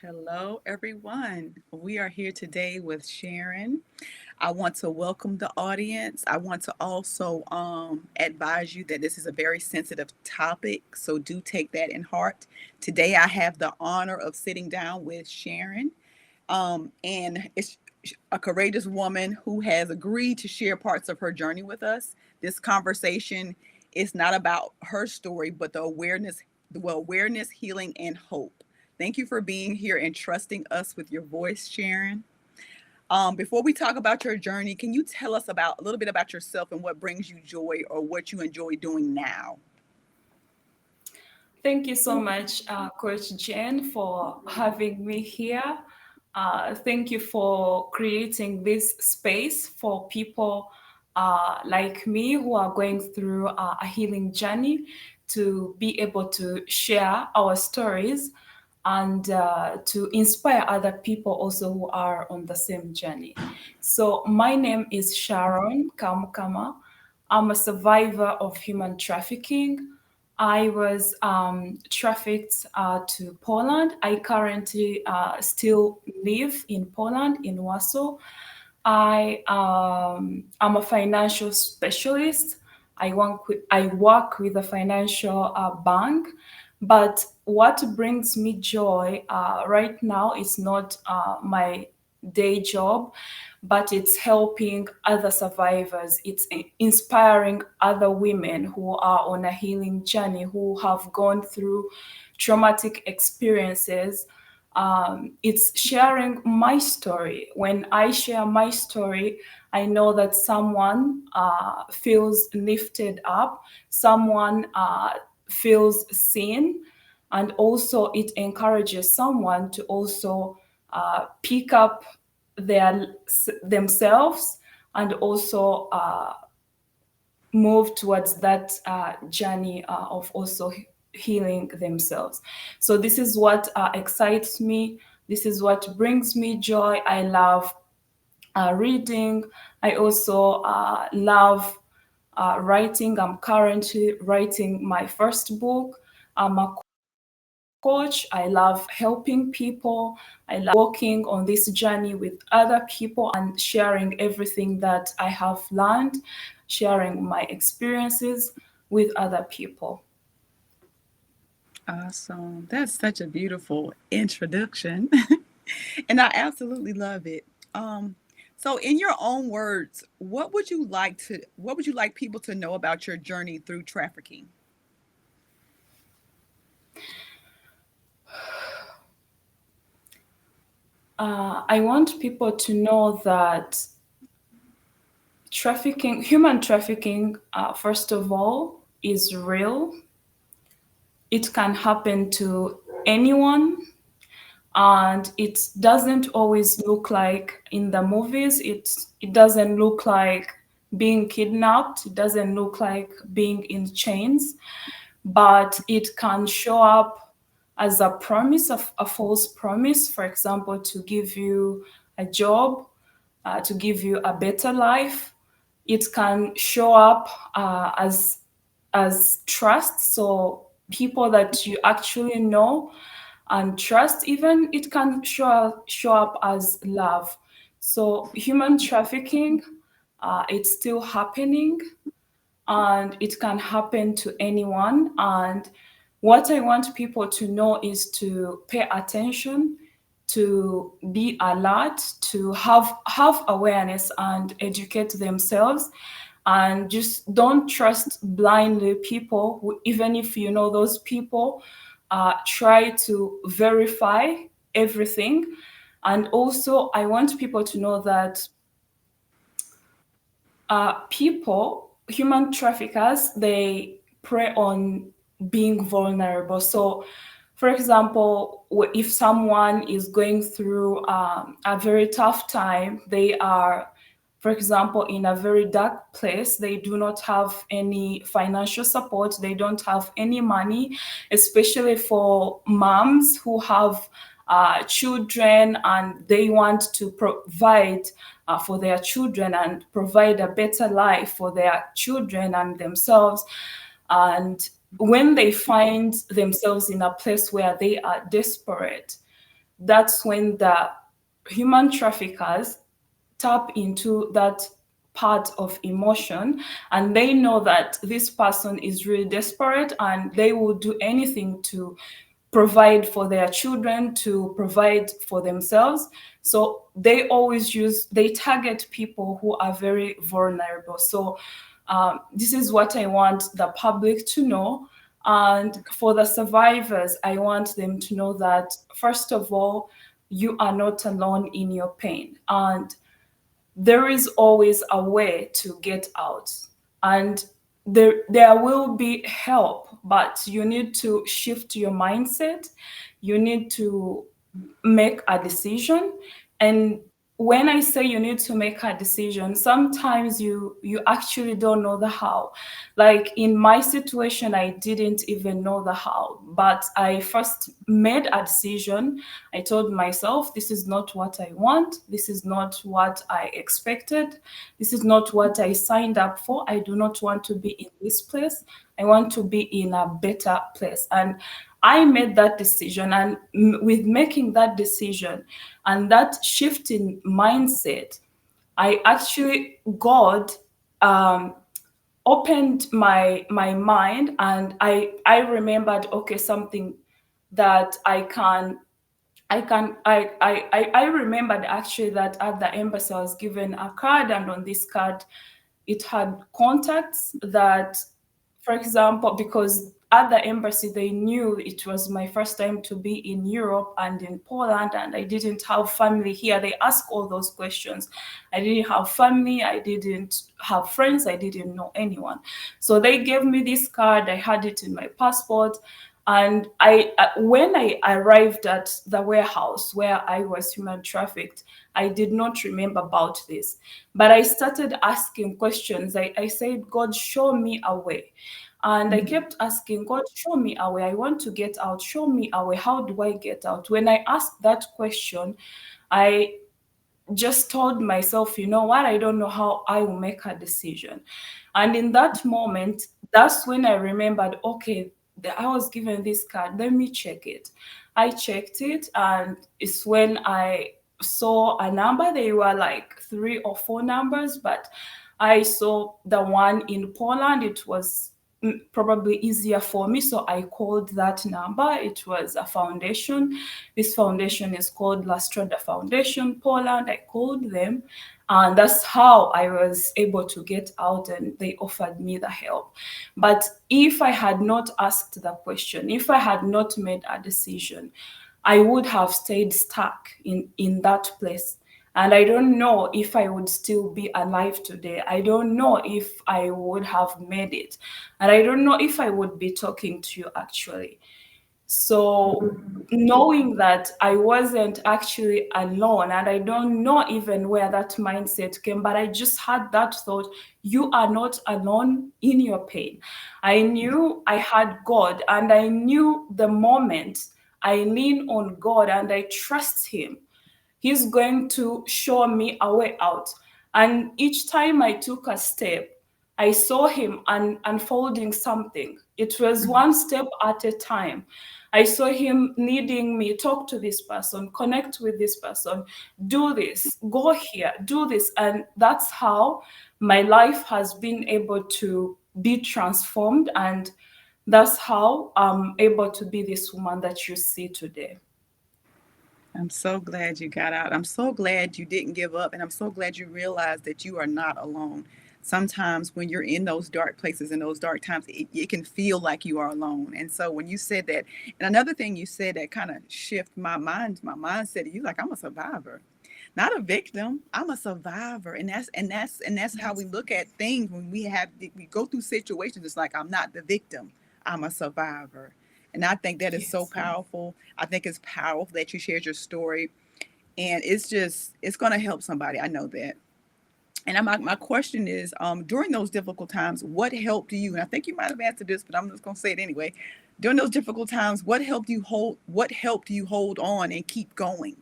Hello, everyone. We are here today with Sharon. I want to welcome the audience. I want to also advise you that this is a very sensitive topic, so do take that in heart. Today, I have the honor of sitting down with Sharon, and it's a courageous woman who has agreed to share parts of her journey with us. This conversation is not about her story, but awareness, healing, and hope. Thank you for being here and trusting us with your voice, Sharon. Before we talk about your journey, can you tell us about a little bit about yourself and what brings you joy or what you enjoy doing now? Thank you so much, Coach Jen, for having me here. Thank you for creating this space for people like me who are going through a healing journey to be able to share our stories and to inspire other people also who are on the same journey. So, my name is Sharon Kamukama. I'm a survivor of human trafficking. I was trafficked to Poland. I currently still live in Poland, in Warsaw. I'm a financial specialist. I work with a financial bank, but what brings me joy right now is not my day job, but it's helping other survivors. It's inspiring other women who are on a healing journey, who have gone through traumatic experiences. It's sharing my story. When I share my story, I know that someone feels lifted up, someone feels seen, and also it encourages someone to also pick up themselves and also move towards that journey of also healing themselves. So this is what excites me. This is what brings me joy. I love reading. I also love writing. I'm currently writing my first book. I'm a coach. I love helping people. I love walking on this journey with other people and sharing everything that I have learned, sharing my experiences with other people. Awesome. That's such a beautiful introduction. And I absolutely love it. Um, so in your own words, what would you like people to know about your journey through trafficking? I want people to know that human trafficking, first of all, is real. It can happen to anyone, and it doesn't always look like in the movies. It doesn't look like being kidnapped. It doesn't look like being in chains, but it can show up as a promise, of a false promise, for example, to give you a job, to give you a better life. It can show up as trust, so people that you actually know and trust. Even it can show up as love. So human trafficking, it's still happening, and it can happen to anyone. And what I want people to know is to pay attention, to be alert, to have awareness and educate themselves, and just don't trust blindly people who, even if you know those people, try to verify everything. And also I want people to know that human traffickers, they prey on being vulnerable. So, for example, if someone is going through a very tough time, they are, for example, in a very dark place, they do not have any financial support, they don't have any money, especially for moms who have children and they want to provide for their children and provide a better life for their children and themselves. And when they find themselves in a place where they are desperate, that's when the human traffickers tap into that part of emotion, and they know that this person is really desperate and they will do anything to provide for their children, to provide for themselves. So they target people who are very vulnerable. So this is what I want the public to know. And for the survivors, I want them to know that, first of all, you are not alone in your pain. And there is always a way to get out. And there will be help, but you need to shift your mindset. You need to make a decision. And when I say you need to make a decision, sometimes you actually don't know the how. Like in my situation, I didn't even know the how, but I first made a decision. I told myself, this is not what I want, this is not what I expected, this is not what I signed up for. I do not want to be in this place, I want to be in a better place. And I made that decision, and with making that decision and that shift in mindset, I actually God um, opened my mind, and I remembered, okay, something that I remembered actually that at the embassy I was given a card, and on this card it had contacts that, for example, because at the embassy they knew it was my first time to be in Europe and in Poland, and I didn't have family here. They asked all those questions. I didn't have family, I didn't have friends, I didn't know anyone. So they gave me this card, I had it in my passport. And when I arrived at the warehouse where I was human trafficked, I did not remember about this. But I started asking questions. I said, God, show me a way. And I kept asking, God, show me a way. I want to get out. Show me a way. How do I get out? When I asked that question, I just told myself, you know what, I don't know how I will make a decision. And in that moment, that's when I remembered, okay, I was given this card, let me check it. I checked it, and it's when I saw a number. They were like three or four numbers, but I saw the one in Poland. It was probably easier for me, so I called that number. It was a foundation. This foundation is called La Strada Foundation Poland. I called them, and that's how I was able to get out, and they offered me the help. But if I had not asked the question, if I had not made a decision, I would have stayed stuck in that place. And I don't know if I would still be alive today. I don't know if I would have made it. And I don't know if I would be talking to you actually. So knowing that I wasn't actually alone, and I don't know even where that mindset came, but I just had that thought, you are not alone in your pain. I knew I had God, and I knew the moment I lean on God and I trust Him, He's going to show me a way out. And each time I took a step, I saw him unfolding something. It was one step at a time. I saw him leading me, talk to this person, connect with this person, do this, go here, do this. And that's how my life has been able to be transformed. And that's how I'm able to be this woman that you see today. I'm so glad you got out. I'm so glad you didn't give up. And I'm so glad you realized that you are not alone. Sometimes when you're in those dark places, in those dark times, it can feel like you are alone. And so when you said that, and another thing you said that kind of shift my mindset, you like, I'm a survivor, not a victim. I'm a survivor. And that's how we Yes. look at things when we go through situations. It's like, I'm not the victim. I'm a survivor. And I think that is so Yes. powerful. I think it's powerful that you shared your story. And it's going to help somebody. I know that. And my question is, during those difficult times, what helped you? And I think you might have answered this, but I'm just going to say it anyway. During those difficult times, what helped you hold on and keep going?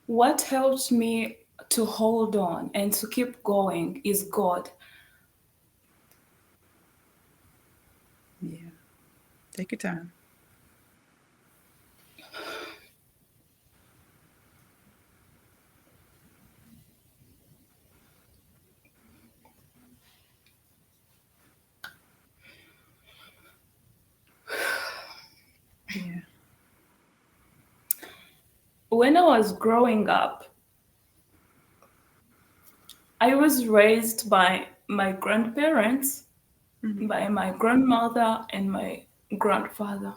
What helps me to hold on and to keep going is God. Yeah. Take your time. Yeah. When I was growing up, I was raised by my grandparents, Mm-hmm. by my grandmother, and my grandfather.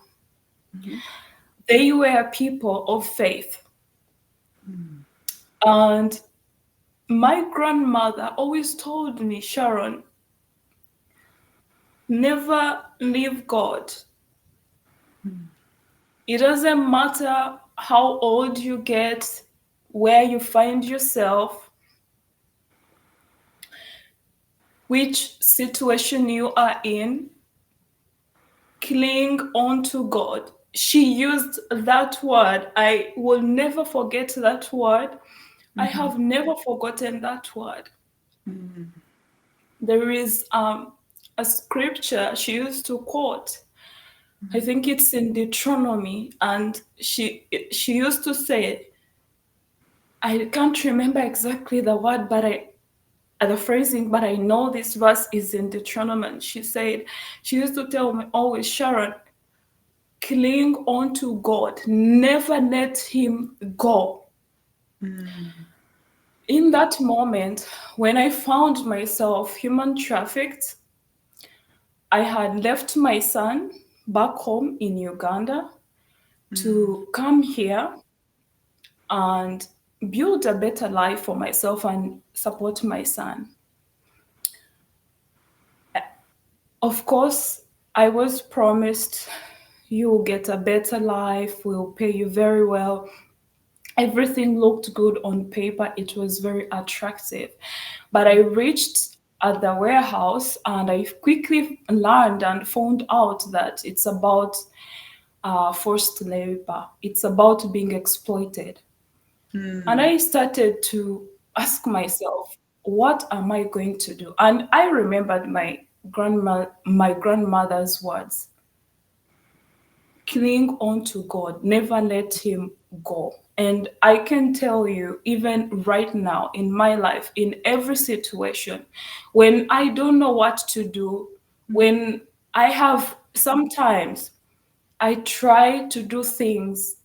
Mm-hmm. They were people of faith. Mm-hmm. And my grandmother always told me, Sharon, never leave God. It doesn't matter how old you get, where you find yourself, which situation you are in, cling on to God. She used that word. I will never forget that word. I Mm-hmm. have never forgotten that word. Mm-hmm. There is a scripture she used to quote. I think it's in Deuteronomy, and she used to say, I can't remember exactly the word, but the phrasing, but I know this verse is in Deuteronomy. She used to tell me always, Sharon, cling on to God, never let Him go. Mm-hmm. In that moment, when I found myself human trafficked, I had left my son back home in Uganda to come here and build a better life for myself and support my son. Of course, I was promised you will get a better life, we'll pay you very well. Everything looked good on paper, it was very attractive. But I reached at the warehouse and I quickly learned and found out that it's about forced labor, it's about being exploited. And Mm-hmm. I started to ask myself, what am I going to do? And I remembered my grandmother's words. Cling on to God, never let Him go. And I can tell you, even right now in my life, in every situation, when I don't know what to do, when I have sometimes I try to do things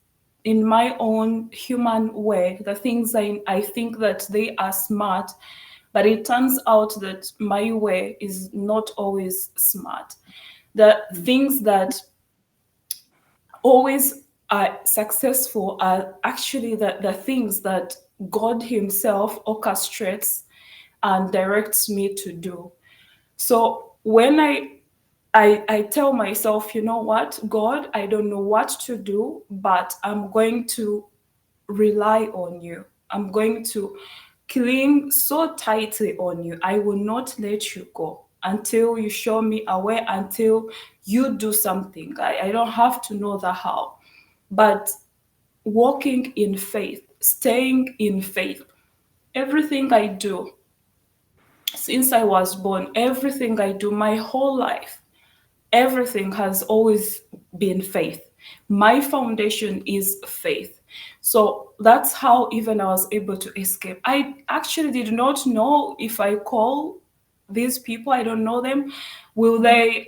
in my own human way, the things I think that they are smart, but it turns out that my way is not always smart. The things that always are successful are actually the things that God Himself orchestrates and directs me to do. So when I tell myself, you know what, God, I don't know what to do, but I'm going to rely on you. I'm going to cling so tightly on you. I will not let you go until you show me a way, until you do something. I don't have to know the how, but walking in faith, staying in faith. Everything I do since I was born, everything I do my whole life, everything has always been faith. My foundation is faith. So that's how even I was able to escape. I actually did not know if I call these people, I don't know them, will they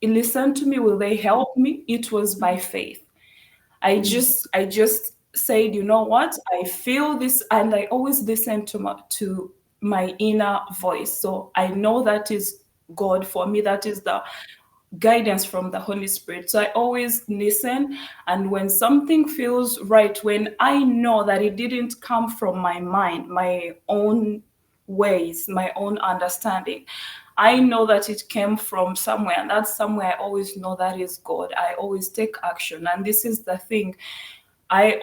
listen to me? Will they help me? It was by faith. I just said, you know what? I feel this, and I always listen to my inner voice. So I know that is God for me. That is the guidance from the Holy Spirit. So I always listen. And when something feels right, when I know that it didn't come from my mind, my own ways, my own understanding, I know that it came from somewhere. And that's somewhere I always know that is God. I always take action. And this is the thing. I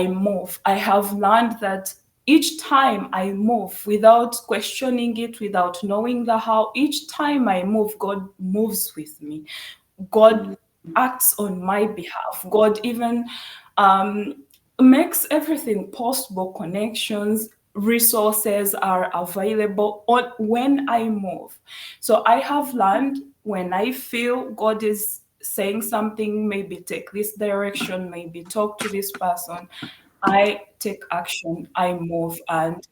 move. I have learned that each time I move without questioning it, without knowing the how, each time I move, God moves with me. God acts on my behalf. God even um, makes everything possible. Connections, resources are available when I move. So I have learned when I feel God is saying something, maybe take this direction, maybe talk to this person, I take action, I move, and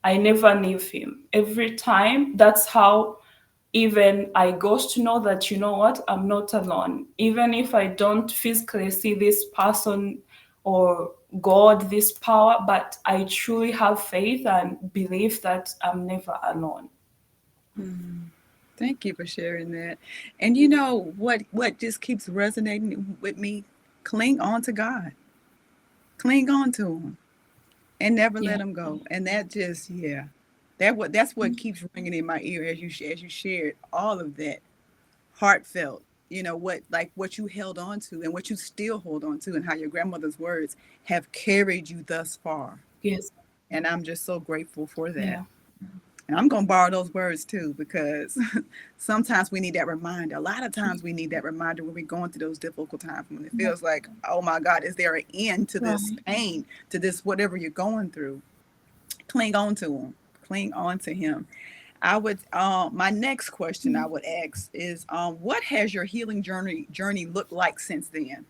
I never leave Him. Every time, that's how even I got to know that, you know what, I'm not alone. Even if I don't physically see this person or God, this power, but I truly have faith and believe that I'm never alone. Mm. Thank you for sharing that. And you know what just keeps resonating with me? Cling on to God. Cling on to him and never Yeah. let him go. And that just, yeah. That's what keeps ringing in my ear as you shared all of that heartfelt, what, like what you held on to and what you still hold on to, and how your grandmother's words have carried you thus far. Yes. And I'm just so grateful for that. Yeah. And I'm going to borrow those words too, because sometimes we need that reminder. A lot of times we need that reminder when we're going through those difficult times, when it feels like, oh my God, is there an end to this Right. pain, to this whatever you're going through? Cling on to him. Cling on to him. I would my next question I would ask is what has your healing journey looked like since then?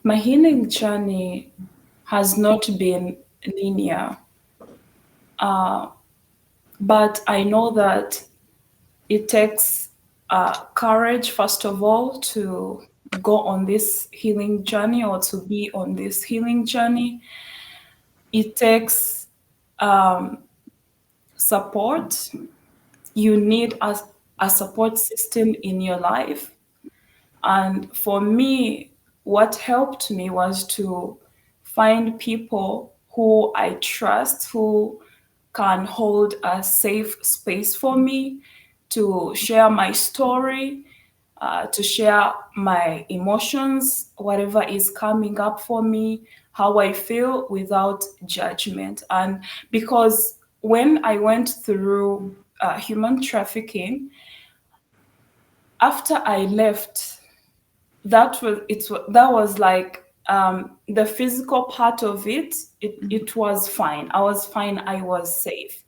My healing journey has not been linear, uh, but I know that it takes courage, first of all, to go on this healing journey or to be on this healing journey. It takes um, support. You need a support system in your life. And for me, what helped me was to find people who I trust, who can hold a safe space for me to share my story, to share my emotions, whatever is coming up for me, how I feel without judgment. And because when I went through human trafficking, after I left, that was like the physical part of it. It was fine. I was fine. I was safe.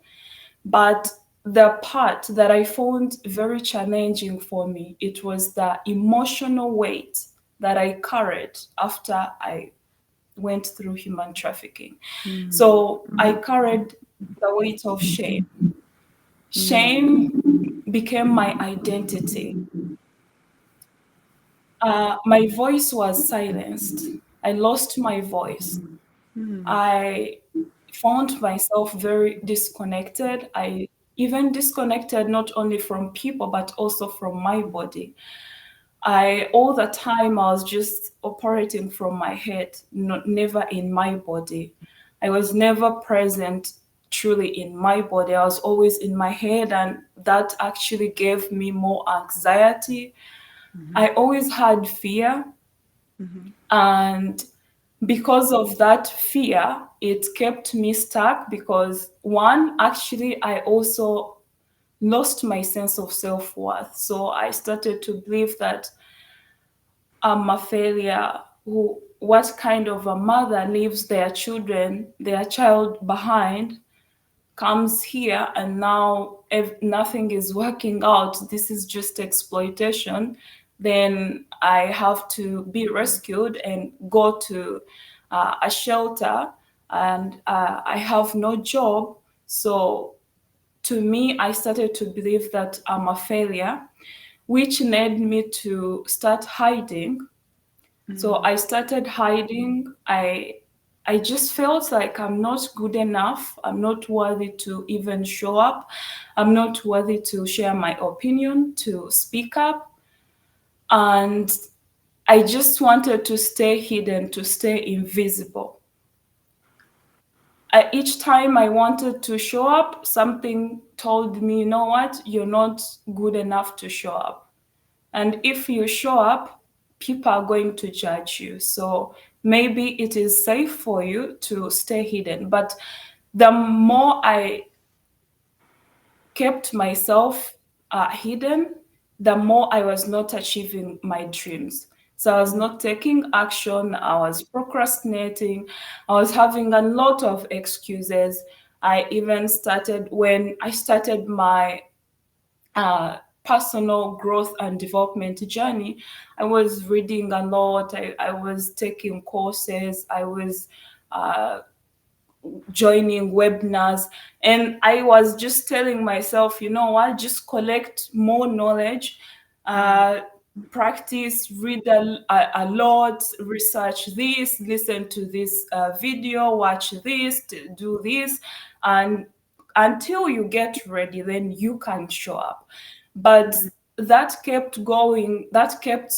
But the part that I found very challenging for me, it was the emotional weight that I carried after I went through human trafficking. Mm, So I carried the weight of shame. mm, Shame became my identity. My voice was silenced. I lost my voice. mm, I found myself very disconnected. I even disconnected not only from people but also from my body. I all the time I was just operating from my head, not never in my body. I was never present truly in my body. I was always in my head, and that actually gave me more anxiety. mhm, I always had fear, mhm, and because of that fear, it kept me stuck because one, actually, I also lost my sense of self-worth. So I started to believe that I'm a failure. What kind of a mother leaves their child behind, comes here, and now if nothing is working out, this is just exploitation, then I have to be rescued and go to a shelter, and I have no job. So to me, I started to believe that I'm a failure, which led me to start hiding. So mm, I started hiding. I just felt like I'm not good enough. I'm not worthy to even show up. I'm not worthy to share my opinion, to speak up. And I just wanted to stay hidden, to stay invisible. Each time I wanted to show up, something told me, you know what, you're not good enough to show up. And if you show up, people are going to judge you. So maybe it is safe for you to stay hidden. But the more I kept myself hidden, the more I was not achieving my dreams. So I was mm, not taking action, I was procrastinating, I was having a lot of excuses. I even started when I started my personal growth and development journey, I was reading a lot. I was taking courses. I was uh, joining webinars, and I was just telling myself, you know what, just collect more knowledge, Mm, uh, practice, read a lot, research this, listen to this video, watch this, do this, and until you get ready, then you can show up. But mm, that kept going, that kept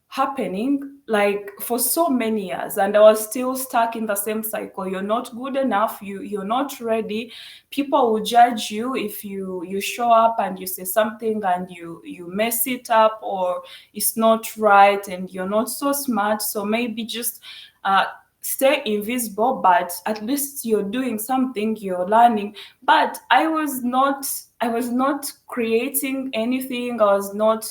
happening like for so many years, and I was still stuck in the same cycle. You're not good enough, you're not ready. People will judge you if you show up and you say something and you mess it up, or it's not right, and you're not so smart, so maybe just uh, stay invisible, but at least you're doing something, you're learning. But I was not creating anything, I was not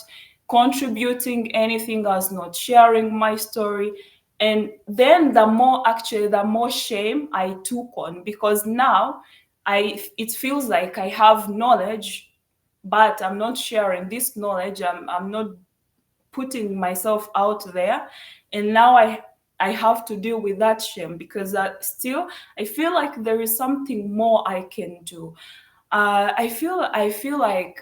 contributing anything, I was not sharing my story. And then the more shame I took on, because now it feels like I have knowledge, but I'm not sharing this knowledge. I'm not putting myself out there. And now I have to deal with that shame, because still I feel like there is something more I can do. I feel like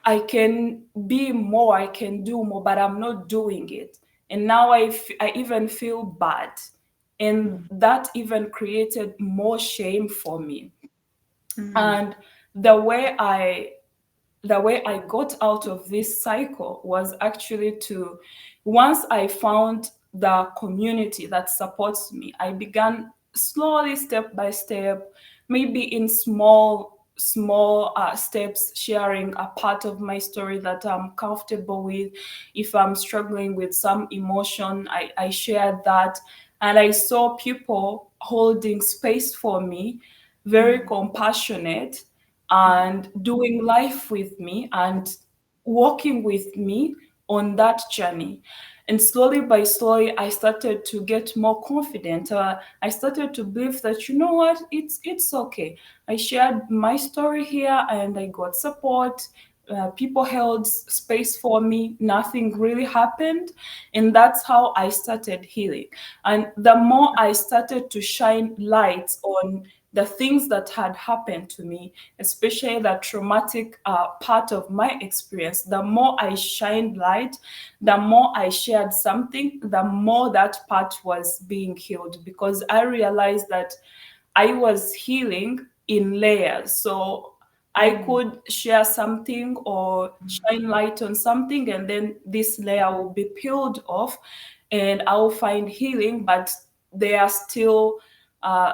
I can be more, I can do more, but I'm not doing it. And now I even feel bad. And mm, that even created more shame for me. mm, And the way I the way I got out of this cycle was actually to, once I found the community that supports me, I began slowly, step by step, maybe in small steps, sharing a part of my story that I'm comfortable with. If I'm struggling with some emotion, I shared that. And I saw people holding space for me, very mm, compassionate, mm, and doing life with me and walking with me on that journey. And slowly by slowly, I started to get more confident. I started to believe that, you know what, it's okay. I shared my story here and I got support. People held space for me. Nothing really happened. And that's how I started healing. And the more I started to shine light on the things that had happened to me, especially the traumatic part of my experience, the more I shined light, the more I shared something, the more that part was being healed, because I realized that I was healing in layers. So I mm, could share something or shine light on something, and then this layer will be peeled off, and I will find healing, but there are still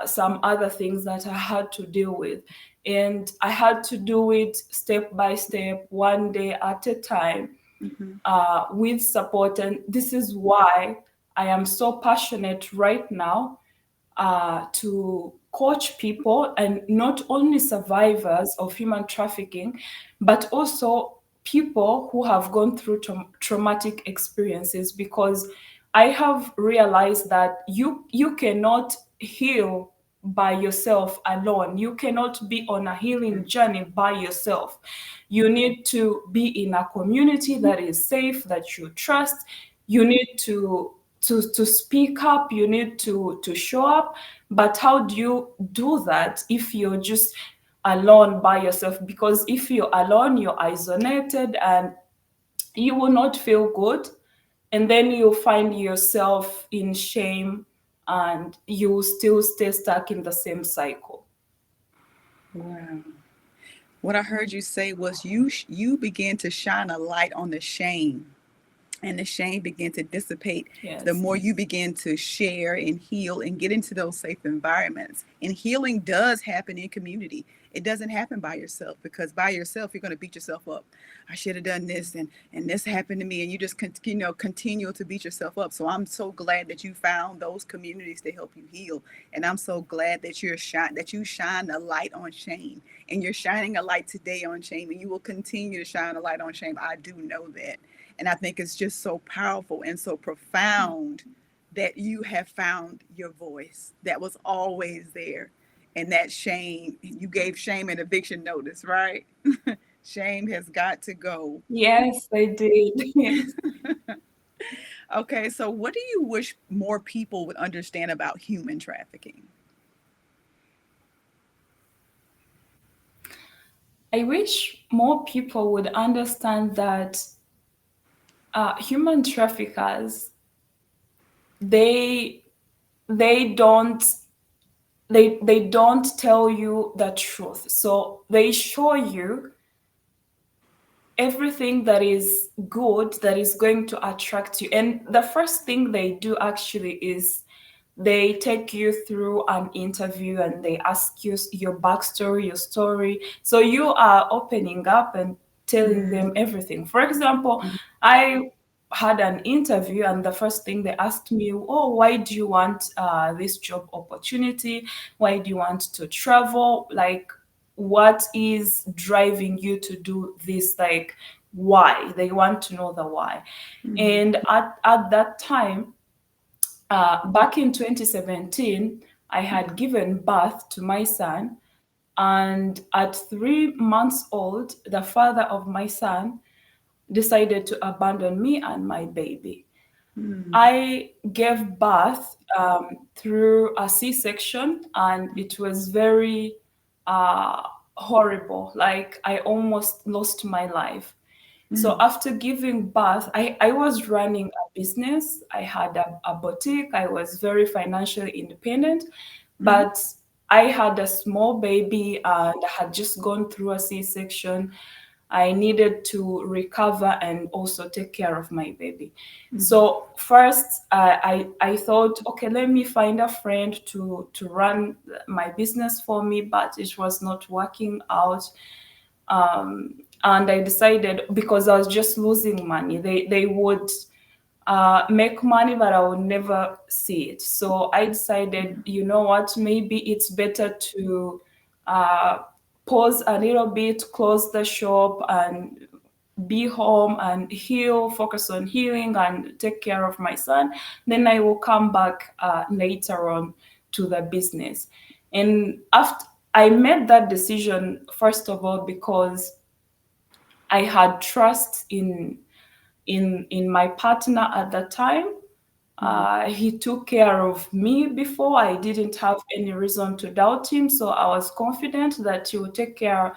some other things that I had to deal with. And I had to do it step by step, one day at a time, mhm, with support. And this is why I am so passionate right now to coach people, and not only survivors of human trafficking, but also people who have gone through traumatic experiences. Because I have realized that you cannot heal by yourself alone. You cannot be on a healing journey by yourself. You need to be in a community that is safe, that you trust. You need to speak up, you need to show up. But how do you do that if you're just alone by yourself? Because if you're alone, you're isolated, and you will not feel good, and then you'll find yourself in shame, and you will still stay stuck in the same cycle. wow. What I heard you say was you began to shine a light on the shame, and the shame began to dissipate the Yes. more you begin to share and heal and get into those safe environments. And healing does happen in community. It doesn't happen by yourself, because by yourself you're going to beat yourself up. I should have done this, and this happened to me, and you just continue to beat yourself up. So I'm so glad that you found those communities to help you heal, and I'm so glad that you shine a light on shame, and you're shining a light today on shame, and you will continue to shine a light on shame. I do know that. And I think it's just so powerful and so profound that you have found your voice that was always there. And that shame, you gave shame an eviction notice, right? Shame has got to go. Yes, I did. Yes. Okay, so what do you wish more people would understand about human trafficking? I wish more people would understand that human traffickers, they they don't they don't tell you the truth. So they show you everything that is good, that is going to attract you. And the first thing they do actually is they take you through an interview and they ask you your backstory, your story. So you are opening up and telling Mm, them everything. For example, I had an interview and the first thing they asked me, oh, why do you want this job opportunity? Why do you want to travel? Like, what is driving you to do this? Like, why? They want to know the why. mhm, And at that time, back in 2017, I had given birth to my son. And at 3 months old, the father of my son decided to abandon me and my baby. mm, I gave birth through a C-section, and it was very uh, horrible. Like, I almost lost my life. So mm, after giving birth, I was running a business. I had a boutique. I was very financially independent, mhm, but I had a small baby and I had just gone through a C-section. I needed to recover and also take care of my baby. mhm, So first, I thought, okay, let me find a friend to run my business for me, but it was not working out. And I decided, because I was just losing money, they would make money, but I would never see it. So I decided, mhm, you know what, maybe it's better to uh, pause a little bit, close the shop, and be home and heal, focus on healing and take care of my son. Then I will come back later on to the business. And after I made that decision, first of all, because I had trust in my partner at the time. mhm, He took care of me before. I didn't have any reason to doubt him, so I was confident that he would take care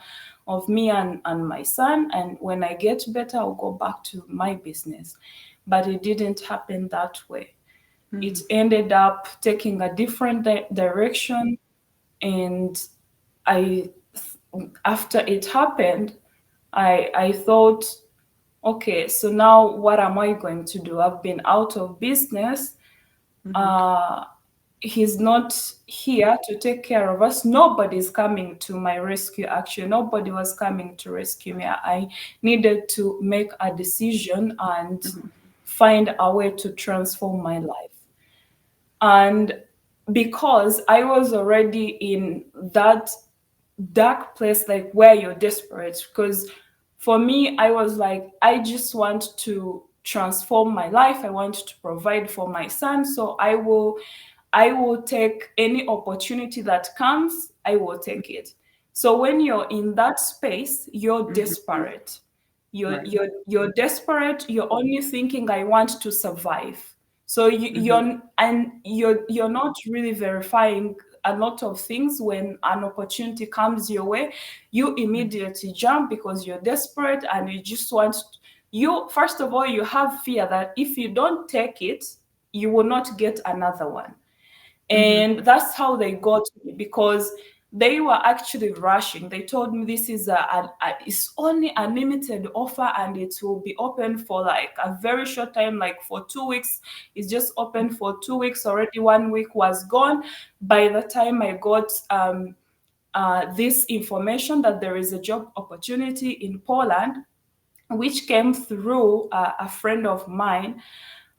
of me and my son. And when I get better, I'll go back to my business. But it didn't happen that way. It mhm, ended up taking a different direction, and I, after it happened, I thought, okay, so now what am I going to do? I've been out of business. mhm, Uh, he's not here to take care of us. Nobody's coming to my rescue. Actually, nobody was coming to rescue me. I needed to make a decision and mhm, find a way to transform my life. And because I was already in that dark place, like where you're desperate, because for me, I was like, I just want to transform my life. I want to provide for my son, so I will take any opportunity that comes. I will take it. So when you're in that space, you're mhm. desperate. you're Right. you're you're desperate. You're only thinking, I want to survive. So Mhm, you're not really verifying a lot of things. When an opportunity comes your way, you mhm, immediately jump because you're desperate and you just want. You, first of all, you have fear that if you don't take it, you will not get another one. mhm, And that's how they got me, because they were actually rushing. They told me this is it's only a limited offer and it will be open for like a very short time, like for 2 weeks. It's just open for 2 weeks. Already 1 week was gone by the time I got this information that there is a job opportunity in Poland, which came through a friend of mine.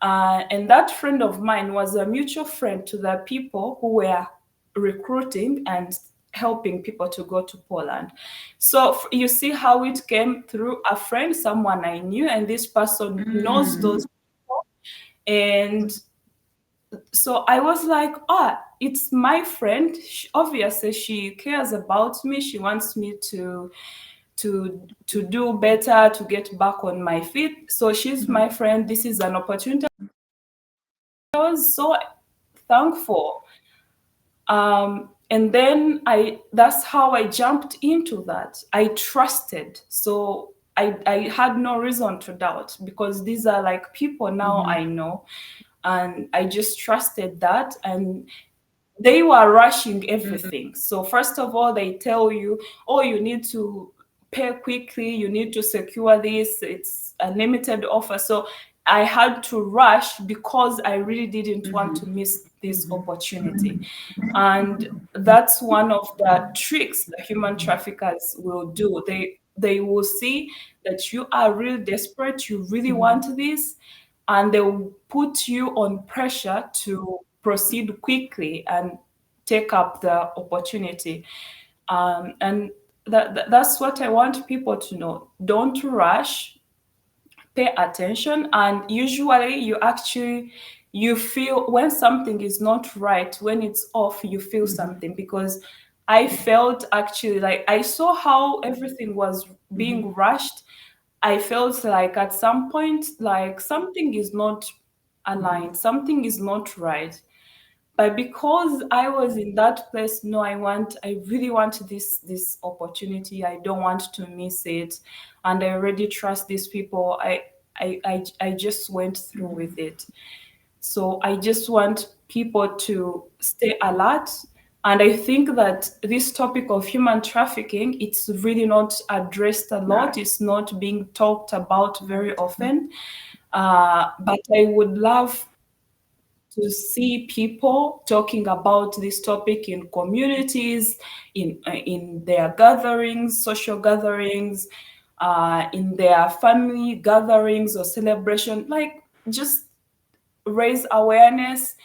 And that friend of mine was a mutual friend to the people who were recruiting and helping people to go to Poland. So you see how it came through a friend, someone I knew, and this person knows mm, those people. And so I was like, oh, it's my friend. Obviously, she cares about me. She wants me to to do better, to get back on my feet. So she's Mhm. my friend. This is an opportunity. I was so thankful. And then that's how I jumped into that. I trusted. So I had no reason to doubt because these are like people now Mhm. I know. And I just trusted that. And they were rushing Mhm. everything. So first of all, they tell you, oh, you need to pay quickly, you need to secure this, it's a limited offer. So I had to rush because I really didn't want to Mhm. miss this Mhm. opportunity. And that's one of the tricks the human traffickers will do. They will see that you are really desperate, you really Mhm. want this, and they will put you on pressure to proceed quickly and take up the opportunity. And that's what I want people to know. Don't rush, pay attention, and usually you feel when something is not right, when it's off, you feel Mhm. something. Because I felt actually like I saw how everything was Mhm. being rushed. I felt like at some point, like something is not Mhm. aligned, something is not right. But because I was in that place, no, I really want this opportunity. I don't want to miss it, and I already trust these people. I just went through with Mhm. it. So I just want people to stay alert. And I think that this topic of human trafficking, it's really not addressed a lot. Right. It's not being talked about very Right. often. But I would love to see people talking about this topic in communities, in their gatherings, social gatherings, in their family gatherings or celebration. Like just raise awareness,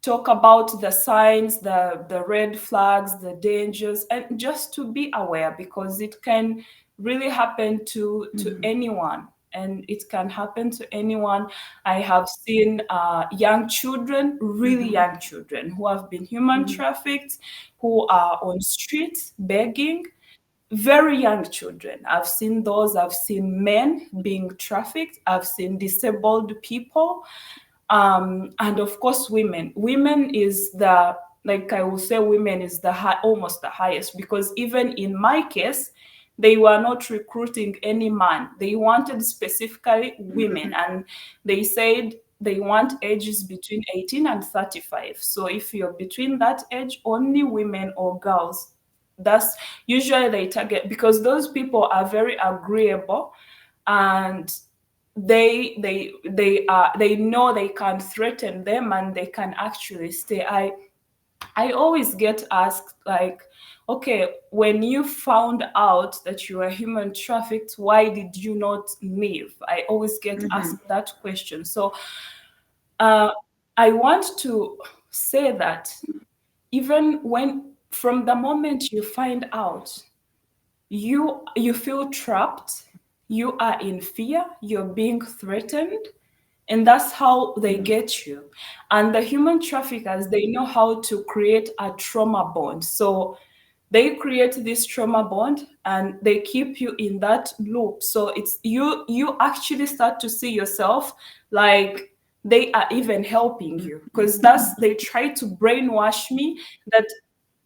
talk about the signs, the red flags, the dangers, and just to be aware because it can really happen to Mhm. anyone. And it can happen to anyone. I have seen young children, really Mhm. young children, who have been human Mhm. trafficked, who are on streets begging. Very young children. I've seen those. I've seen men being trafficked. I've seen disabled people, and of course women is the, like I will say, women is the high, almost the highest, because even in my case they were not recruiting any man, they wanted specifically women, Mhm. and they said they want ages between 18 and 35. So if you're between that age, only women or girls, that's usually they target, because those people are very agreeable, and they know they can threaten them and they can actually stay. I always get asked, like, okay, when you found out that you were human trafficked, why did you not leave? I always get Mhm. asked that question. So uh, I want to say that even when, from the moment you find out, you feel trapped, you are in fear, you're being threatened, and that's how they Mhm. get you. And the human traffickers, they know how to create a trauma bond. So they create this trauma bond and they keep you in that loop. So it's you actually start to see yourself like they are even helping you, because that's, they try to brainwash me that,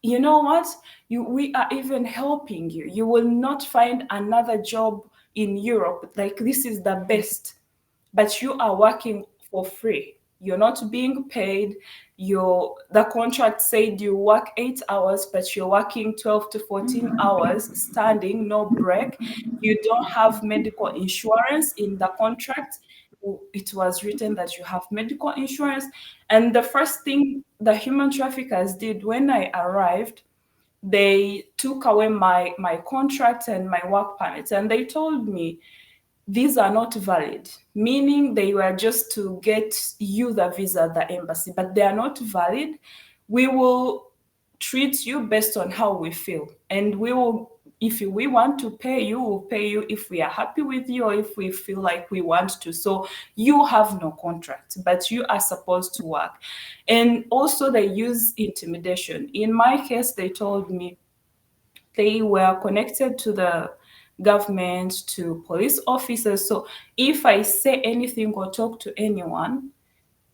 you know what, we are even helping you, you will not find another job in Europe, like this is the best, but you are working for free. You're not being paid. The contract said you work 8 hours, but you're working 12 to 14 hours, standing, no break. You don't have medical insurance in the contract. It was written that you have medical insurance. And the first thing the human traffickers did when I arrived, they took away my contract and my work permits, and they told me these are not valid, meaning they were just to get you the visa at the embassy, but they are not valid. We will treat you based on how we feel. And we will, if we want to pay you, we'll pay you if we are happy with you or if we feel like we want to. So you have no contract, but you are supposed to work. And also, they use intimidation. In my case, they told me they were connected to government to police officers. So if I say anything or talk to anyone,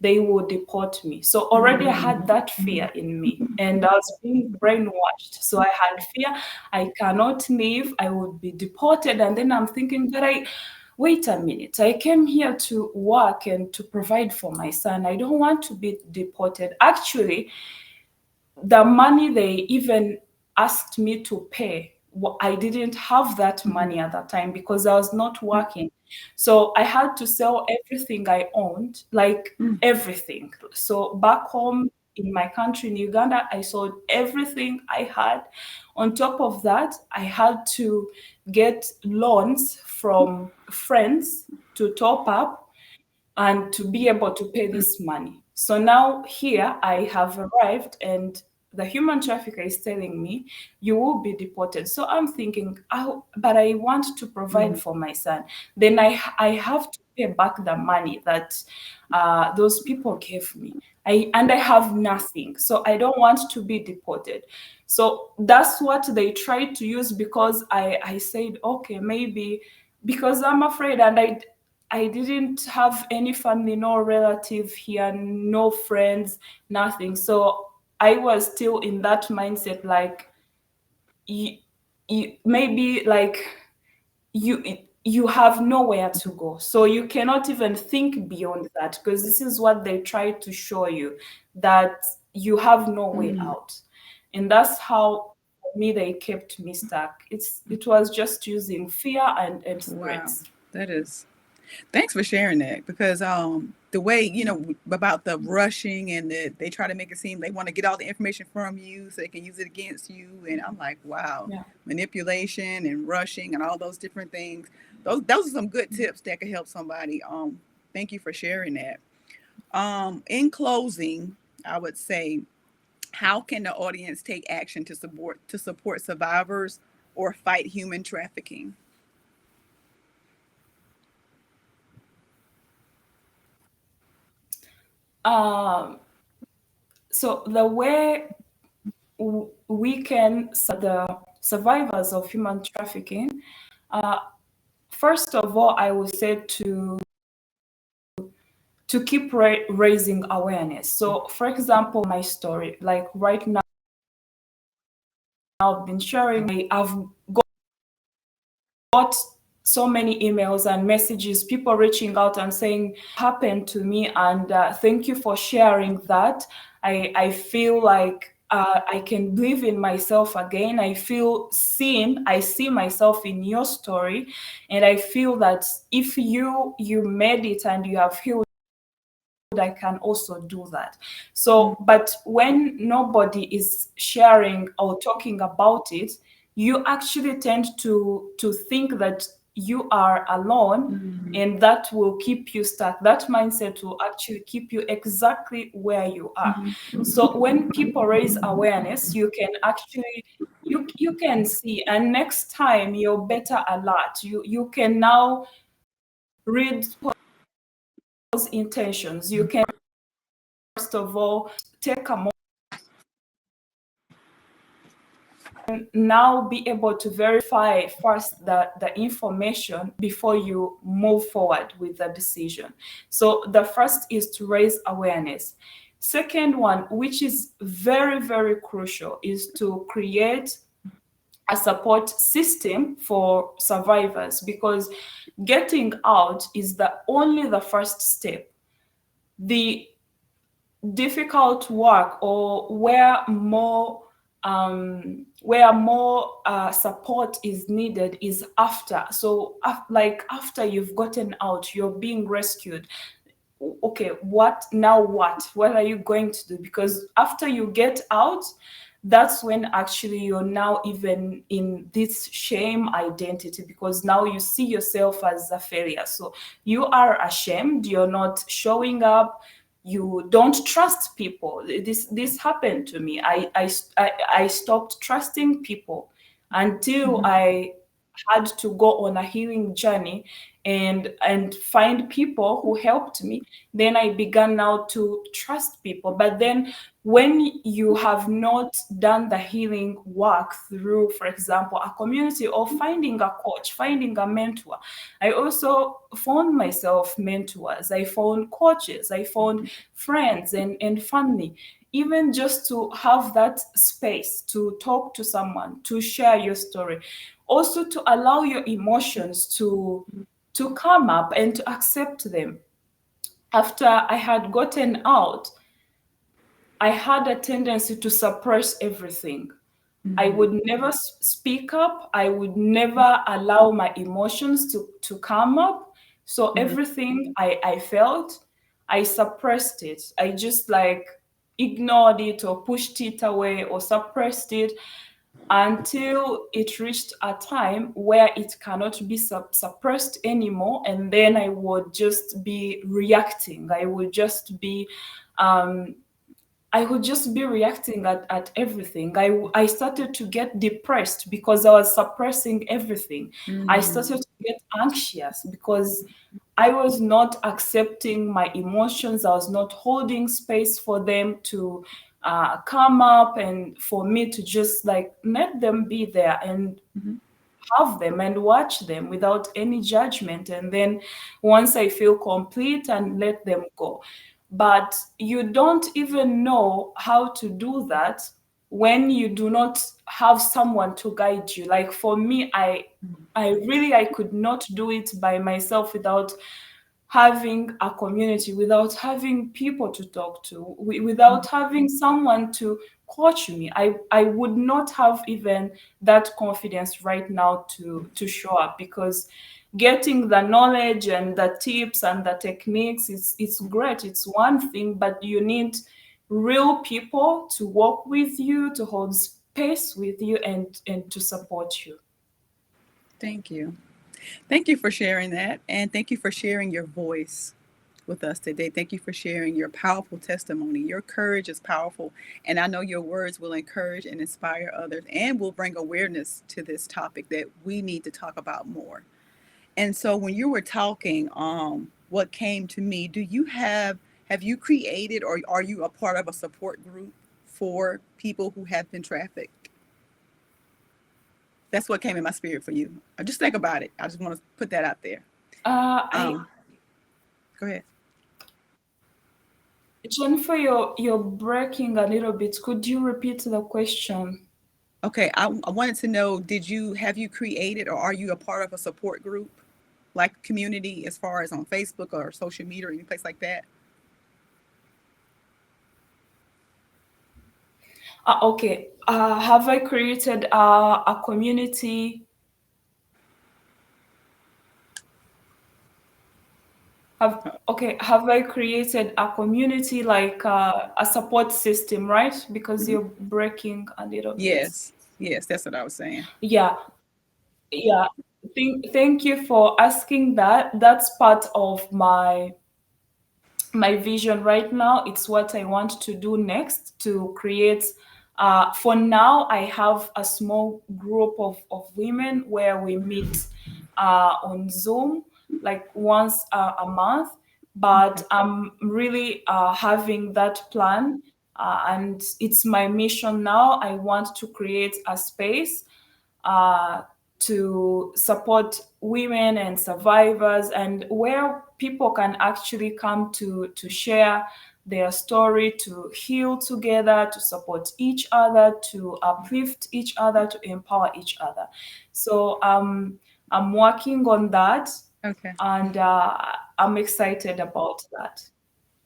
they will deport me. So already I had that fear in me, and I was being brainwashed. So I had fear, I cannot leave, I would be deported. And then I'm thinking that wait a minute, I came here to work and to provide for my son. I don't want to be deported. Actually, the money they even asked me to pay, I didn't have that money at that time because I was not working. So I had to sell everything I owned, like everything. So back home in my country, in Uganda, I sold everything I had. On top of that, I had to get loans from friends to top up and to be able to pay this money. So now here I have arrived, and the human trafficker is telling me you will be deported. So I'm thinking, oh, but I want to provide for my son. Then I have to pay back the money that those people gave me. I have nothing, so I don't want to be deported. So that's what they tried to use, because I said, okay, maybe because I'm afraid, and I didn't have any family, no relative here, no friends, nothing. So I was still in that mindset, like you, maybe like you have nowhere to go, so you cannot even think beyond that, because this is what they try to show you, that you have no way out. And that's how, for me, they kept me stuck. It was just using fear and Wow. threats. That is, thanks for sharing that, because the way, about the rushing, and they try to make it seem they want to get all the information from you so they can use it against you, and I'm like, wow, Yeah. manipulation and rushing and all those different things. Those are some good tips that could help somebody. Thank you for sharing that. In closing, I would say, how can the audience take action to support survivors or fight human trafficking? Um, so the way we can the survivors of human trafficking, uh, first of all, I would say to keep raising awareness. So, for example, my story, like right now, I've been sharing. I've got so many emails and messages, people reaching out and saying happened to me, and thank you for sharing that. I feel like I can believe in myself again. I feel seen. I see myself in your story, and I feel that if you made it and you have healed, I can also do that. So, but when nobody is sharing or talking about it, you actually tend to think that you are alone, and that will keep you stuck. That mindset will actually keep you exactly where you are. So when people raise awareness, you can actually you can see, and next time you're better alert. You can now read people's intentions. You can, first of all, take a moment, now be able to verify first the information before you move forward with the decision. So the first is to raise awareness. Second one, which is very, very crucial, is to create a support system for survivors, because getting out is the first step. The difficult work, or where more support is needed, is after. So like after you've gotten out, you're being rescued. Okay, what are you going to do? Because after you get out, that's when actually you're now even in this shame identity, because now you see yourself as a failure. So you are ashamed, you're not showing up, you don't trust people. This happened to me. I stopped trusting people until I had to go on a healing journey. and find people who helped me. Then I began now to trust people. But then when you have not done the healing work through, for example, a community, or finding a coach, finding a mentor, I also found myself mentors, I found coaches, I found friends and family, even just to have that space to talk to someone, to share your story, also to allow your emotions to come up and to accept them. After I had gotten out, I had a tendency to suppress everything. I Mm-hmm. would never speak up. I would never allow my emotions to come up. So Mm-hmm. everything I felt, I suppressed it. I just like ignored it or pushed it away or suppressed it until it reached a time where it cannot be suppressed anymore. And then I would just be reacting. Um, I would just be reacting at everything. I started to get depressed because I was suppressing everything. I Mm-hmm. started to get anxious because I was not accepting my emotions. I was not holding space for them to come up, and for me to just like let them be there and Mm-hmm. have them and watch them without any judgment. And then once I feel complete, and let them go. But you don't even know how to do that when you do not have someone to guide you. Like for me, I could not do it by myself without having a community, without having people to talk to, without having someone to coach me. I would not have even that confidence right now to show up, because getting the knowledge and the tips and the techniques, it's great, it's one thing, but you need real people to work with you, to hold space with you, and to support you. Thank you. Thank you for sharing that. And thank you for sharing your voice with us today. Thank you for sharing your powerful testimony. Your courage is powerful. And I know your words will encourage and inspire others and will bring awareness to this topic that we need to talk about more. And so when you were talking, what came to me, have you created or are you a part of a support group for people who have been trafficked? That's what came in my spirit for you. Just think about it. I just want to put that out there. I Um, Go ahead. Jennifer, you're breaking a little bit. Could you repeat the question? Okay, I wanted to know, have you created or are you a part of a support group, like community, as far as on Facebook or social media or any place like that? Okay. Have I created a community? Have I created a community, like a support system, right? Because Hmm. you're breaking a little bit. Yes, yes, that's what I was saying. Yeah, yeah. Thank you for asking that. That's part of my vision right now. It's what I want to do next, to create. For now, I have a small group of women where we meet on Zoom like once a month. But Okay. I'm really having that plan, and it's my mission now. I want to create a space uh, to support women and survivors, and where people can actually come to share their story, to heal together, to support each other, to uplift each other, to empower each other. So I'm working on that, Okay. and I'm excited about that.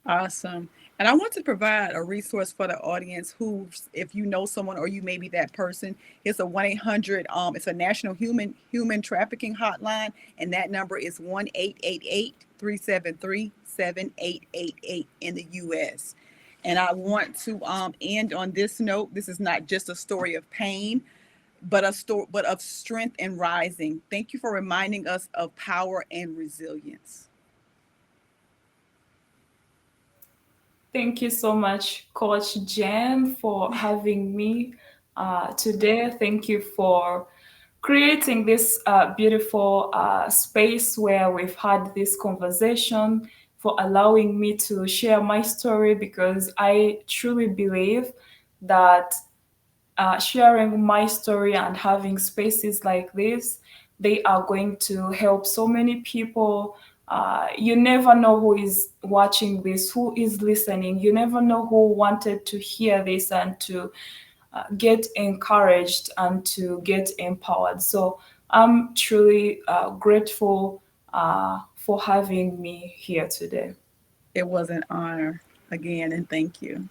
Awesome. And I want to provide a resource for the audience who, if you know someone or you may be that person, it's a 1-800, it's a national human trafficking hotline, and that number is 1-888-373-7888 in the US. And I want to end on this note. This is not just a story of pain, but of strength and rising. Thank you for reminding us of power and resilience. Thank you so much, Coach Jen, for having me today. Thank you for creating this beautiful space where we've had this conversation, for allowing me to share my story, because I truly believe that sharing my story and having spaces like this, they are going to help so many people. You never know who is watching this, who is listening. You never know who wanted to hear this and to get encouraged and to get empowered. So I'm truly grateful for having me here today. It was an honor again, and thank you.